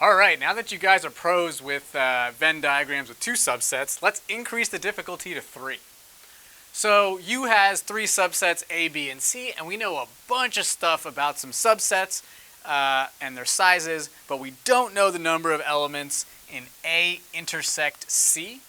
Alright, now that you guys are pros with Venn diagrams with two subsets, let's increase the difficulty to 3. So U has 3 subsets A, B, and C, and we know a bunch of stuff about some subsets and their sizes, but we don't know the number of elements in A intersect C,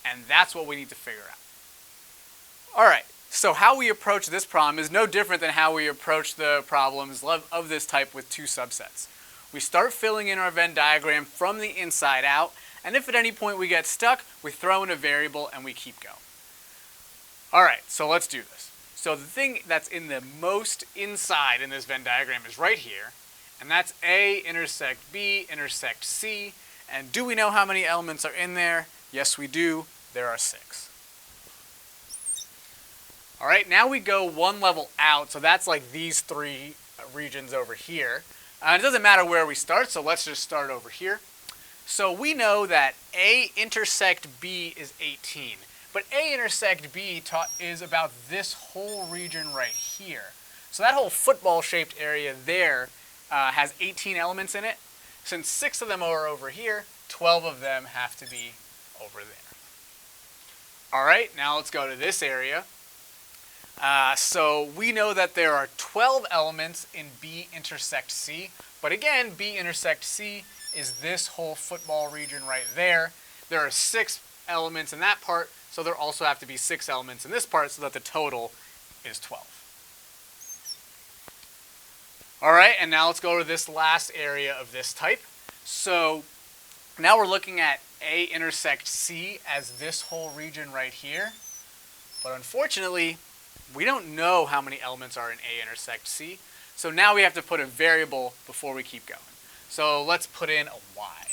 and that's what we need to figure out. Alright, so how we approach this problem is no different than how we approach the problems of this type with two subsets. We start filling in our Venn diagram from the inside out, and if at any point we get stuck, we throw in a variable and we keep going. Alright, so let's do this. So the thing that's in the most inside in this Venn diagram is right here, and that's A intersect B intersect C, and do we know how many elements are in there? Yes, we do. There are 6. Alright, now we go one level out, so that's like these 3 regions over here. It doesn't matter where we start, so let's just start over here. So we know that A intersect B is 18, but A intersect B is about this whole region right here. So that whole football-shaped area there has 18 elements in it. Since 6 of them are over here, 12 of them have to be over there. Alright, now let's go to this area. So we know that there are 12 elements in B intersect C, but again, B intersect C is this whole football region right there. There are 6 elements in that part, so there also have to be 6 elements in this part so that the total is 12. Alright, and now let's go to this last area of this type. So now we're looking at A intersect C as this whole region right here, but unfortunately, we don't know how many elements are in A intersect C, so now we have to put a variable before we keep going. So let's put in a y.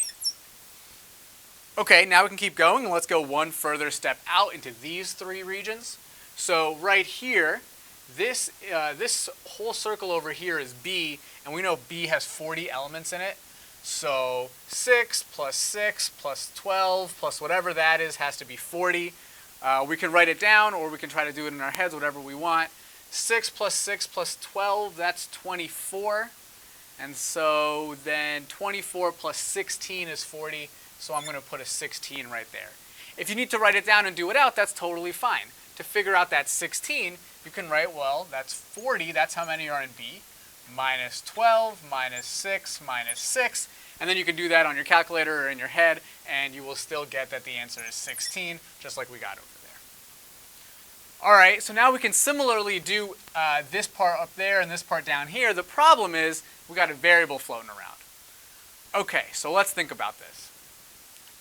Okay, now we can keep going, and let's go one further step out into these 3 regions. So right here, this whole circle over here is B, and we know B has 40 elements in it. So 6 plus 6 plus 12 plus whatever that is has to be 40. We can write it down, or we can try to do it in our heads, whatever we want. 6 plus 6 plus 12, that's 24. And so then 24 plus 16 is 40, so I'm going to put a 16 right there. If you need to write it down and do it out, that's totally fine. To figure out that 16, you can write, well, that's 40, that's how many are in B, minus 12, minus 6, minus 6, and then you can do that on your calculator or in your head, and you will still get that the answer is 16, just like we got over there. Alright, so now we can similarly do this part up there and this part down here. The problem is we got a variable floating around. Okay, so let's think about this.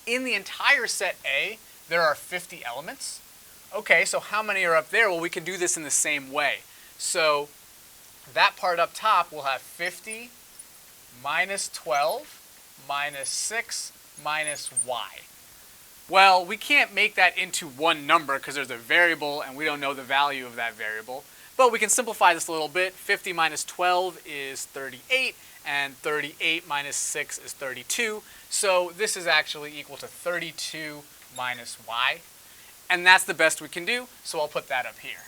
In the entire set A, there are 50 elements. Okay, so how many are up there? Well, we can do this in the same way. So that part up top will have 50 minus 12 minus 6 minus y. Well, we can't make that into one number because there's a variable and we don't know the value of that variable. But we can simplify this a little bit. 50 minus 12 is 38, and 38 minus 6 is 32. So this is actually equal to 32 minus y. And that's the best we can do, so I'll put that up here.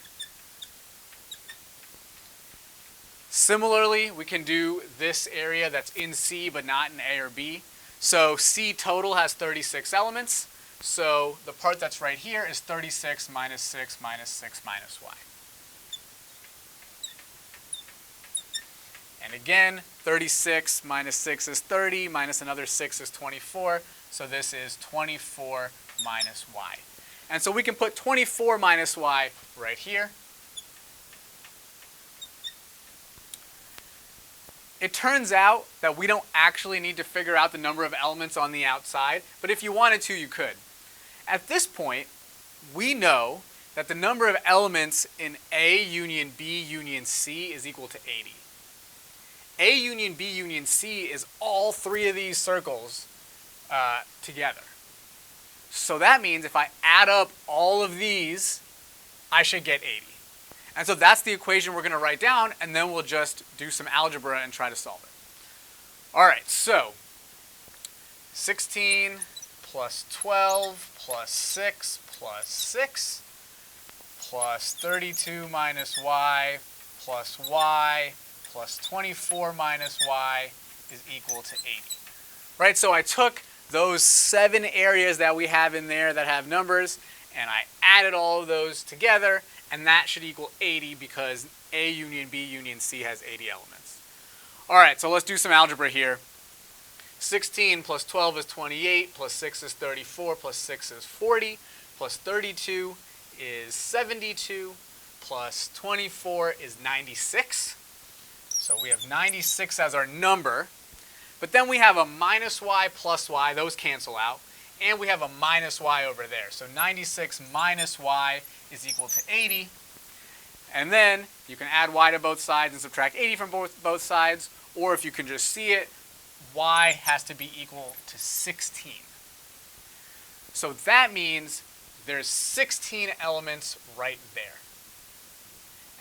Similarly, we can do this area that's in C but not in A or B. So C total has 36 elements. So the part that's right here is 36 minus 6 minus 6 minus y. And again, 36 minus 6 is 30, minus another 6 is 24. So this is 24 minus y. And so we can put 24 minus y right here. It turns out that we don't actually need to figure out the number of elements on the outside, but if you wanted to, you could. At this point, we know that the number of elements in A union B union C is equal to 80. A union B union C is all 3 of these circles together. So that means if I add up all of these, I should get 80. And so that's the equation we're going to write down, and then we'll just do some algebra and try to solve it. Alright, so 16 plus 12 plus 6 plus 6 plus 32 minus y plus 24 minus y is equal to 80. right? So I took those 7 areas that we have in there that have numbers, and I added all of those together, and that should equal 80 because A union B union C has 80 elements. All right, so let's do some algebra here. 16 plus 12 is 28, plus 6 is 34, plus 6 is 40, plus 32 is 72, plus 24 is 96. So we have 96 as our number. But then we have a minus y plus y, those cancel out, and we have a minus y over there. So 96 minus y is equal to 80. And then you can add y to both sides and subtract 80 from both sides, or if you can just see it, y has to be equal to 16. So that means there's 16 elements right there.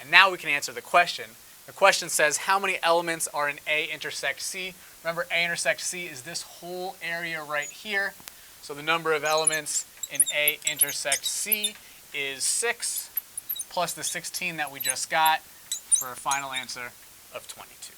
And now we can answer the question. The question says, how many elements are in A intersect C? Remember, A intersect C is this whole area right here. So the number of elements in A intersect C is 6, plus the 16 that we just got, for a final answer of 22.